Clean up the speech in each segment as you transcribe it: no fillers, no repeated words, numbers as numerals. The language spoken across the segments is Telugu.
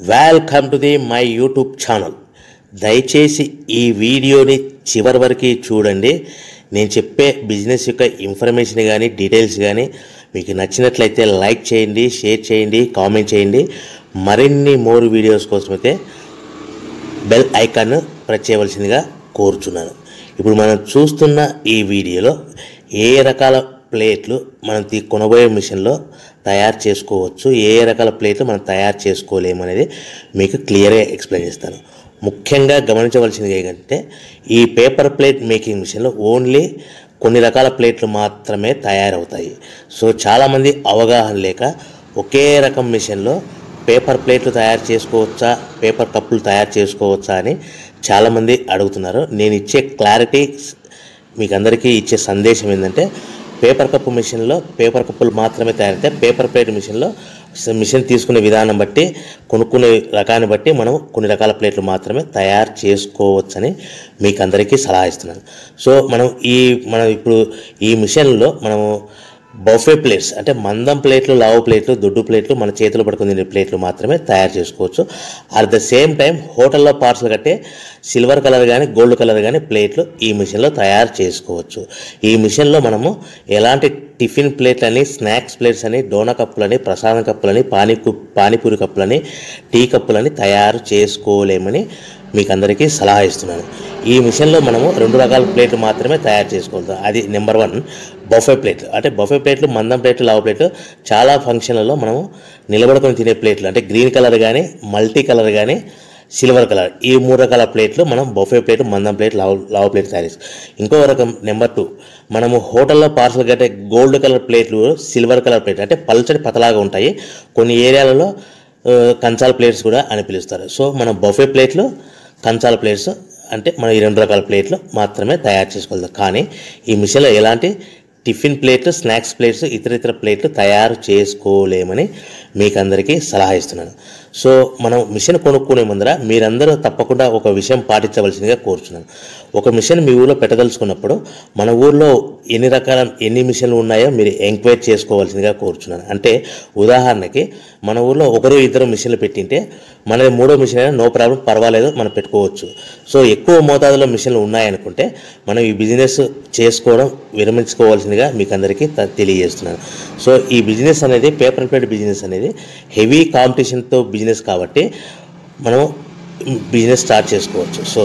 Welcome to the my YouTube channel. దయచేసి ఈ వీడియోని చివరి వరకు చూడండి. నేను చెప్పే బిజినెస్ యొక్క ఇన్ఫర్మేషన్ కానీ డీటెయిల్స్ కానీ మీకు నచ్చినట్లయితే లైక్ చేయండి, షేర్ చేయండి, కామెంట్ చేయండి. మరిన్ని మోర్ వీడియోస్ కోసమైతే బెల్ ఐకాన్ ప్రెస్ చేయవలసిందిగా కోరుచున్నాను. ఇప్పుడు మనం చూస్తున్న ఈ వీడియోలో ఏ రకాల ప్లేట్లు మనం కొనబోయే మిషన్లో తయారు చేసుకోవచ్చు, ఏ రకాల ప్లేట్లు మనం తయారు చేసుకోలేము అనేది మీకు క్లియర్గా ఎక్స్ప్లెయిన్ చేస్తాను. ముఖ్యంగా గమనించవలసింది ఏంటంటే ఈ పేపర్ ప్లేట్ మేకింగ్ మిషన్లో ఓన్లీ కొన్ని రకాల ప్లేట్లు మాత్రమే తయారవుతాయి. సో చాలామంది అవగాహన లేక ఒకే రకం మిషన్లో పేపర్ ప్లేట్లు తయారు చేసుకోవచ్చా, పేపర్ కప్పులు తయారు చేసుకోవచ్చా అని చాలామంది అడుగుతున్నారు. నేను ఇచ్చే క్లారిటీ మీకు అందరికీ ఇచ్చే సందేశం ఏంటంటే పేపర్ కప్పు మిషన్లో పేపర్ కప్పులు మాత్రమే తయారైతే, పేపర్ ప్లేట్ మిషన్లో మిషన్ తీసుకునే విధానం బట్టి, కొనుక్కునే రకాన్ని బట్టి మనం కొన్ని రకాల ప్లేట్లు మాత్రమే తయారు చేసుకోవచ్చని మీకు అందరికీ సలహా ఇస్తున్నాను. సో మనం ఇప్పుడు ఈ మిషన్లో మనము బఫే ప్లేట్స్ అంటే మందం ప్లేట్లు, లావు ప్లేట్లు, దొడ్డు ప్లేట్లు, మన చేతిలో పట్టుకుని తినే ప్లేట్లు మాత్రమే తయారు చేసుకోవచ్చు. అట్ ద సేమ్ టైం హోటల్లో పార్సల్ కట్టే సిల్వర్ కలర్ కానీ గోల్డ్ కలర్ కానీ ప్లేట్లు ఈ మిషన్లో తయారు చేసుకోవచ్చు. ఈ మిషన్లో మనము ఎలాంటి టిఫిన్ ప్లేట్లని, స్నాక్స్ ప్లేట్స్ అని, డోనా కప్పులని, ప్రసాదం కప్పులని, పానీపూరి కప్పులని, టీ కప్పులని తయారు చేసుకోలేమని మీకు అందరికీ సలహా ఇస్తున్నాను. ఈ మిషన్లో మనము 2 రకాల ప్లేట్లు మాత్రమే తయారు చేసుకోగలుగుతాం. అది నెంబర్ 1 బఫే ప్లేట్లు. అంటే బఫే ప్లేట్లు, మందం ప్లేట్లు, లావు ప్లేట్లు చాలా ఫంక్షన్లలో మనము నిలబడుకొని తినే ప్లేట్లు అంటే గ్రీన్ కలర్ కానీ, మల్టీ కలర్ కానీ, సిల్వర్ కలర్, ఈ 3 రకాల ప్లేట్లు మనం బఫే ప్లేట్, మందం ప్లేట్, లావు ప్లేట్ తయారు చేస్తాం. ఇంకో రకం నెంబర్ 2 మనము హోటల్లో పార్సల్ కట్టే గోల్డ్ కలర్ ప్లేట్లు, సిల్వర్ కలర్ ప్లేట్ అంటే పల్చడి పతలాగా ఉంటాయి. కొన్ని ఏరియాలలో కంచాల ప్లేట్స్ కూడా అని పిలుస్తారు. సో మనం బఫే ప్లేట్లు, కంచాల ప్లేట్స్ అంటే మనం ఈ 2 రకాల ప్లేట్లు మాత్రమే తయారు చేసుకోగలుగుతాం. కానీ ఈ మిషన్లో ఎలాంటి టిఫిన్ ప్లేట్లు, స్నాక్స్ ప్లేట్స్, ఇతర ప్లేట్లు తయారు చేసుకోలేమని మీకు అందరికీ సలహా ఇస్తున్నాను. సో మనం మిషన్ కొనుక్కునే ముందర మీరందరూ తప్పకుండా ఒక విషయం పాటించవలసిందిగా కోరుచున్నాను. ఒక మిషన్ మీ ఊళ్ళో పెట్టదలుచుకున్నప్పుడు మన ఊళ్ళో ఎన్ని మిషన్లు ఉన్నాయో మీరు ఎంక్వైరీ చేసుకోవాల్సిందిగా కోరుచున్నాను. అంటే ఉదాహరణకి మన ఊళ్ళో 1-2 మిషన్లు పెట్టింటే మనది 3వ మిషన్ అయినా నో ప్రాబ్లం, పర్వాలేదు, మనం పెట్టుకోవచ్చు. సో ఎక్కువ మోతాదులో మిషన్లు ఉన్నాయనుకుంటే మనం ఈ బిజినెస్ చేసుకోవడం విరమించుకోవాల్సిందిగా మీకు అందరికీ తెలియజేస్తున్నాను. సో ఈ బిజినెస్ అనేది, పేపర్ ప్లేట్ బిజినెస్ అనేది హెవీ కాంపిటీషన్తో బిజినెస్ కాబట్టి మనం బిజినెస్ స్టార్ట్ చేసుకోవచ్చు. సో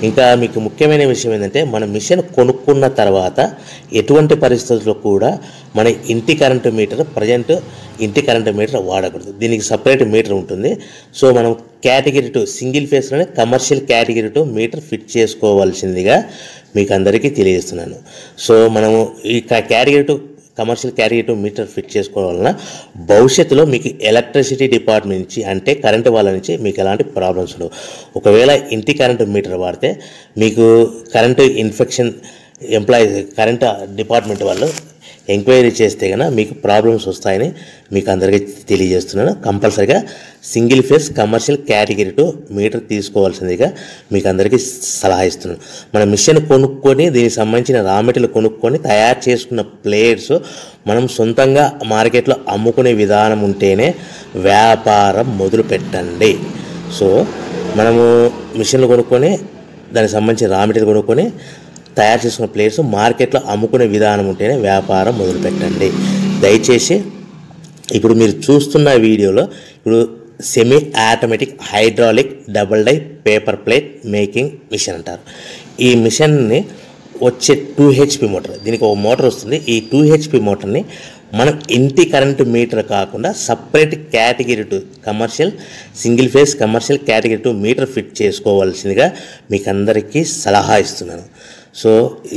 ఇంకా మీకు ముఖ్యమైన విషయం ఏంటంటే మన మిషన్ కొనుక్కున్న తర్వాత ఎటువంటి పరిస్థితుల్లో కూడా మన ఇంటి కరెంటు మీటర్, ప్రజెంట్ ఇంటి కరెంటు మీటర్ వాడకూడదు. దీనికి సపరేట్ మీటర్ ఉంటుంది. సో మనం category 2 single ఫేస్లోనే commercial category 2 metre fit చేసుకోవాల్సిందిగా మీకు అందరికీ తెలియజేస్తున్నాను. సో మనము ఈ category 2 commercial category 2 metre fit చేసుకోవడం వలన భవిష్యత్తులో మీకు ఎలక్ట్రిసిటీ డిపార్ట్మెంట్ నుంచి అంటే కరెంటు వాళ్ళ నుంచి మీకు ఎలాంటి ప్రాబ్లమ్స్ ఉండవు. ఒకవేళ ఇంటి కరెంటు మీటర్ వాడితే మీకు కరెంటు ఇన్ఫెక్షన్ కరెంటు డిపార్ట్మెంట్ వాళ్ళు ఎంక్వైరీ చేస్తే కనుక మీకు ప్రాబ్లమ్స్ వస్తాయని మీకు అందరికీ తెలియజేస్తున్నాను. కంపల్సరీగా single phase commercial category 2 metre తీసుకోవాల్సిందిగా మీకు అందరికీ సలహా ఇస్తున్నాను. మన మిషన్ కొనుక్కొని దీనికి సంబంధించిన రా మెటీరియల్ కొనుక్కొని తయారు చేసుకున్న ప్లేట్స్ మనం సొంతంగా మార్కెట్లో అమ్ముకునే విధానం ఉంటేనే వ్యాపారం మొదలు పెట్టండి. సో మనము మిషన్లు కొనుక్కొని దానికి సంబంధించిన రా మెటీరియల్ కొనుక్కొని తయారు చేసుకున్న ప్లేట్స్ మార్కెట్లో అమ్ముకునే విధానం ఉంటేనే వ్యాపారం మొదలుపెట్టండి. దయచేసి ఇప్పుడు మీరు చూస్తున్న వీడియోలో ఇప్పుడు semi automatic hydraulic double die paper plate making machine అంటారు. ఈ మిషన్ని వచ్చే 2 HP మోటార్, దీనికి ఒక మోటార్ వస్తుంది. ఈ 2 HP మోటార్ని మనం ఇంటి కరెంటు మీటర్ కాకుండా separate category 2 commercial single phase commercial category 2 metre fit చేసుకోవాల్సిందిగా మీకు అందరికీ సలహా ఇస్తున్నాను. సో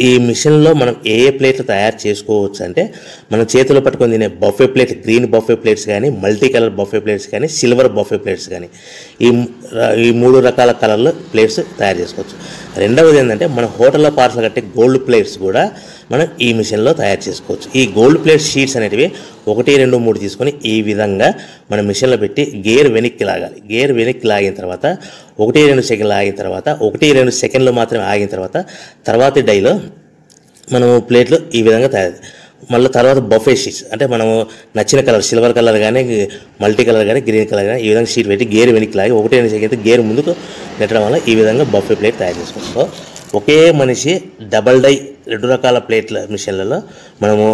ఈ మిషన్లో మనం ఏ ప్లేట్లు తయారు చేసుకోవచ్చు అంటే మనం చేతిలో పట్టుకొని తినే buffet plate, green buffet plates కానీ, మల్టీ కలర్ బఫే ప్లేట్స్ కానీ, సిల్వర్ బఫే ప్లేట్స్ కానీ, ఈ 3 రకాల కలర్లో ప్లేట్స్ తయారు చేసుకోవచ్చు. రెండవది ఏంటంటే మన హోటల్లో పార్సల్ కట్టే గోల్డ్ ప్లేట్స్ కూడా మనం ఈ మిషన్లో తయారు చేసుకోవచ్చు. ఈ గోల్డ్ ప్లేట్ షీట్స్ అనేటివి 1, 2, 3 తీసుకొని ఈ విధంగా మన మిషన్లో పెట్టి గేర్ వెనక్కి లాగాలి. గేర్ వెనక్కి లాగిన తర్వాత 1-2 సెకండ్లు ఆగిన తర్వాత 1-2 సెకండ్లు మాత్రమే ఆగిన తర్వాత తర్వాతి డైలో మనము ప్లేట్లు ఈ విధంగా తయారు మళ్ళీ తర్వాత బఫే షీట్స్ అంటే మనము నచ్చిన కలర్ సిల్వర్ కలర్ కానీ మల్టీ కలర్ కానీ గ్రీన్ కలర్ కానీ ఈ విధంగా షీట్ పెట్టి గేర్ వెనక్కి లాగి 1 సెకండ్ గేర్ ముందుకు నెట్టడం వల్ల ఈ విధంగా బఫే ప్లేట్ తయారు చేసుకోవచ్చు. సో ఒకే మనిషి డబల్ డై 2 రకాల ప్లేట్ల మిషన్లలో మనము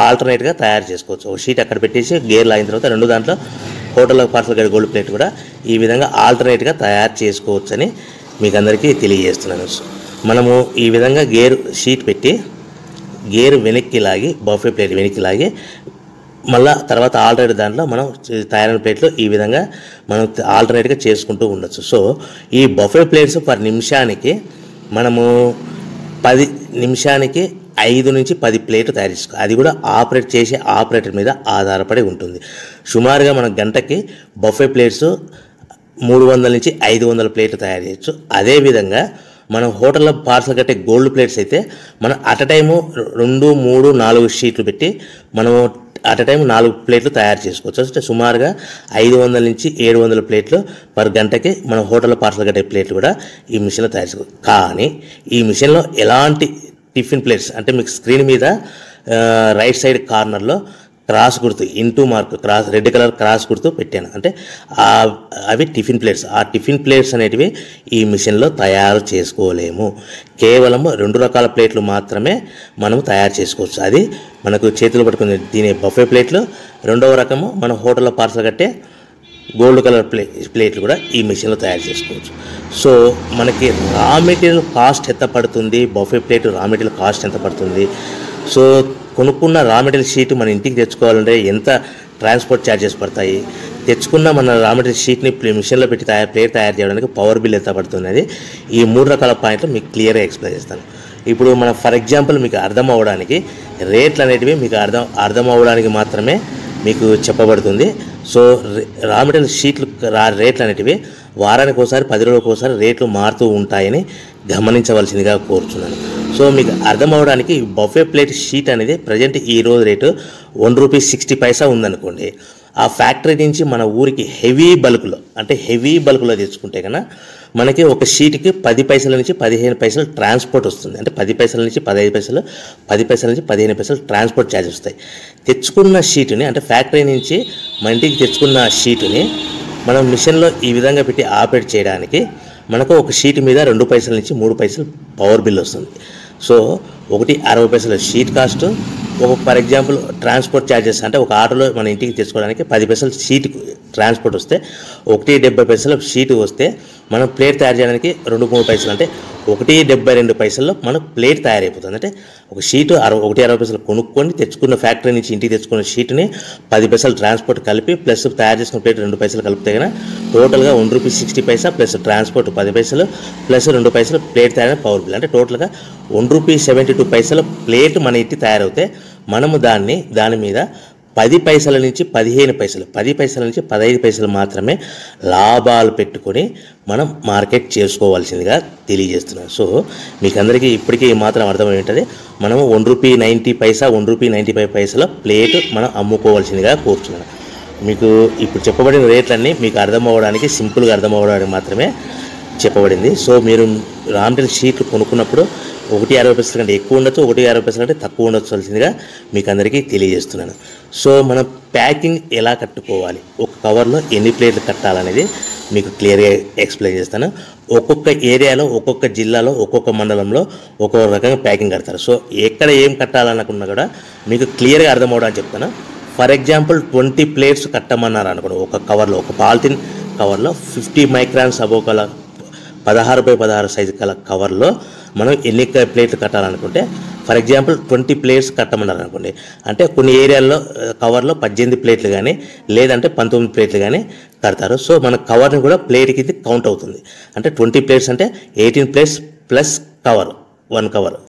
ఆల్టర్నేట్గా తయారు చేసుకోవచ్చు. ఒక షీట్ అక్కడ పెట్టేసి గేర్ లాగిన తర్వాత 2 దాంట్లో హోటల్ పార్సల్ గడి గోల్డ్ ప్లేట్ కూడా ఈ విధంగా ఆల్టర్నేట్గా తయారు చేసుకోవచ్చు అని మీకు అందరికీ తెలియజేస్తున్నాను. మనము ఈ విధంగా గేర్ షీట్ పెట్టి గేర్ వెనక్కి లాగి బఫే ప్లేట్ వెనక్కి లాగి మళ్ళీ తర్వాత ఆల్టర్నేట్ దాంట్లో మనం తయారైన ప్లేట్లు ఈ విధంగా మనం ఆల్టర్నేట్గా చేసుకుంటూ ఉండొచ్చు. సో ఈ బఫే ప్లేట్స్ పర్ నిమిషానికి మనము 10 నిమిషానికి 5 నుంచి 10 ప్లేట్లు తయారు చేసుకోవాలి. అది కూడా ఆపరేట్ చేసే ఆపరేటర్ మీద ఆధారపడి ఉంటుంది. సుమారుగా మన గంటకి బఫే ప్లేట్స్ 300 నుంచి 500 ప్లేట్లు తయారు చేయొచ్చు. అదేవిధంగా మనం హోటల్లో పార్సల్ కట్టే గోల్డ్ ప్లేట్స్ అయితే మనం అట్ అ టైము 2, 3, 4 షీట్లు పెట్టి మనము అట్ అ టైం 4 ప్లేట్లు తయారు చేసుకోవచ్చు. అంటే సుమారుగా 500 నుంచి 700 ప్లేట్లు పర్ గంటకి మనం హోటల్లో పార్సల్ కట్టే ప్లేట్లు కూడా ఈ మిషన్లో తయారు చేసుకోవచ్చు. కానీ ఈ మిషన్లో ఎలాంటి టిఫిన్ ప్లేట్స్ అంటే మీకు స్క్రీన్ మీద రైట్ సైడ్ కార్నర్లో క్రాస్ గుర్తు into mark cross red colour cross గుర్తు పెట్టాను. అంటే అవి టిఫిన్ ప్లేట్స్. ఆ టిఫిన్ ప్లేట్స్ అనేటివి ఈ మిషన్లో తయారు చేసుకోలేము. కేవలం 2 రకాల ప్లేట్లు మాత్రమే మనం తయారు చేసుకోవచ్చు. అది మనకు చేతులు పట్టుకుని తినే బఫే ప్లేట్లు, 2వ రకము మన హోటల్లో పార్సల్ కట్టే గోల్డ్ కలర్ ప్లేట్లు కూడా ఈ మిషన్లో తయారు చేసుకోవచ్చు. సో మనకి రా మెటీరియల్ కాస్ట్ ఎంత పడుతుంది, buffet plate raw material cost ఎంత పడుతుంది, సో కొనుక్కున్న రా మెటీరియల్ షీట్ మన ఇంటికి తెచ్చుకోవాలంటే ఎంత ట్రాన్స్పోర్ట్ ఛార్జెస్ పడతాయి, తెచ్చుకున్న మన రా మెటీరియల్ షీట్ని మిషన్లో పెట్టి ప్లేట్ తయారు చేయడానికి పవర్ బిల్ ఎంత పడుతుంది అనేది ఈ 3 రకాల పాయింట్లు మీకు క్లియర్గా ఎక్స్ప్లెయిన్ చేస్తాను. ఇప్పుడు మన ఫర్ ఎగ్జాంపుల్ మీకు అర్థం అవ్వడానికి రేట్లు అనేటివి మీకు అర్థం అవ్వడానికి మాత్రమే మీకు చెప్పబడుతుంది. సో రా మెటీరియల్ షీట్లు రేట్లు అనేటివి వారానికి ఒకసారి 10 రోజులకు ఒకసారి రేట్లు మారుతూ ఉంటాయని గమనించవలసిందిగా కోరుతున్నాను. సో మీకు అర్థం అవ్వడానికి బఫే ప్లేట్ షీట్ అనేది ప్రజెంట్ ఈరోజు రేటు ₹1.60 ఉందనుకోండి. ఆ ఫ్యాక్టరీ నుంచి మన ఊరికి హెవీ బల్క్లో తెచ్చుకుంటే కన్నా మనకి ఒక షీట్కి 10 పైసల నుంచి 15 పైసలు ట్రాన్స్పోర్ట్ వస్తుంది. అంటే 10 పైసల నుంచి 15 పైసలు, 10 పైసల నుంచి 15 పైసలు ట్రాన్స్పోర్ట్ ఛార్జెస్ వస్తాయి. తెచ్చుకున్న షీటుని అంటే ఫ్యాక్టరీ నుంచి మన ఇంటికి తెచ్చుకున్న షీటుని మనం మిషన్లో ఈ విధంగా పెట్టి ఆపరేట్ చేయడానికి మనకు ఒక షీట్ మీద 2 పైసల నుంచి 3 పైసలు పవర్ బిల్ వస్తుంది. సో ఒకటి 60 పైసల షీట్ కాస్ట్, ఒక ఫర్ ఎగ్జాంపుల్ ట్రాన్స్పోర్ట్ ఛార్జెస్ అంటే ఒక ఆటోలో మన ఇంటికి తెచ్చుకోవడానికి 10 పైసలు షీట్ ట్రాన్స్పోర్ట్ వస్తే, 1.70 పైసలు షీట్ వస్తే మనం ప్లేట్ తయారు చేయడానికి 2-3 పైసలు అంటే 1.72 పైసల్లో మన ప్లేట్ తయారైపోతుంది. అంటే ఒక షీటు 1.60 పైసలు కొనుక్కొని తెచ్చుకున్న ఫ్యాక్టరీ నుంచి ఇంటికి తెచ్చుకున్న షీట్ని 10 పైసలు ట్రాన్స్పోర్ట్ కలిపి ప్లస్ తయారు చేసుకున్న ప్లేట్ 2 పైసలు కలిపితే కన్నా టోటల్గా ₹1.60 ప్లస్ ట్రాన్స్పోర్ట్ 10 పైసలు ప్లస్ 2 పైసలు ప్లేట్ తయారైన పవర్ బిల్ అంటే టోటల్గా ₹1.72 ప్లేట్ మన ఇంటి తయారవుతే మనము దాని మీద 10 పైసల నుంచి 15 పైసలు, 10 పైసల నుంచి 15 పైసలు మాత్రమే లాభాలు పెట్టుకొని మనం మార్కెట్ చేసుకోవాల్సిందిగా తెలియజేస్తున్నాను. సో మీకు అందరికీ ఇప్పటికీ మాత్రం అర్థమవుతుంది. మనము ₹1.90 ₹1.95 ప్లేట్ మనం అమ్ముకోవాల్సిందిగా కోరుతున్నాను. మీకు ఇప్పుడు చెప్పబడిన రేట్లన్నీ మీకు అర్థమవ్వడానికి సింపుల్గా అర్థమవ్వడానికి మాత్రమే చెప్పబడింది. సో మీరు రా మెటీరియల్ షీట్లు కొనుక్కున్నప్పుడు ₹1.60 కంటే ఎక్కువ ఉండొచ్చు, ₹1.60 కంటే తక్కువ ఉండొచ్చువలసిందిగా మీకు అందరికీ తెలియజేస్తున్నాను. సో మనం ప్యాకింగ్ ఎలా కట్టుకోవాలి, ఒక కవర్లో ఎన్ని ప్లేట్లు కట్టాలనేది మీకు క్లియర్గా ఎక్స్ప్లెయిన్ చేస్తాను. ఒక్కొక్క ఏరియాలో, ఒక్కొక్క జిల్లాలో, ఒక్కొక్క మండలంలో ఒక్కొక్క రకంగా ప్యాకింగ్ కడతారు. సో ఎక్కడ ఏం కట్టాలనుకున్నా కూడా మీకు క్లియర్గా అర్థమవడానికి చెప్తాను. ఫర్ ఎగ్జాంపుల్ 20 ప్లేట్స్ కట్టమన్నారు అనుకోండి, ఒక కవర్లో, ఒక పాలిథిన్ కవర్లో 50 మైక్రాన్స్ అబోవ్ కల 16x16 సైజు కల కవర్లో మనం ఎన్ని ప్లేట్లు కట్టాలనుకుంటే ఫర్ ఎగ్జాంపుల్ 20 ప్లేట్స్ కట్టమన్నారు అనుకోండి, అంటే కొన్ని ఏరియాల్లో కవర్లో 18 ప్లేట్లు కానీ లేదంటే 19 ప్లేట్లు కానీ కడతారు. సో మన కవర్ని కూడా ప్లేట్ కింద కౌంట్ అవుతుంది. అంటే 20 ప్లేట్స్ అంటే 18 ప్లేట్స్ ప్లస్ కవర్, 1 కవర్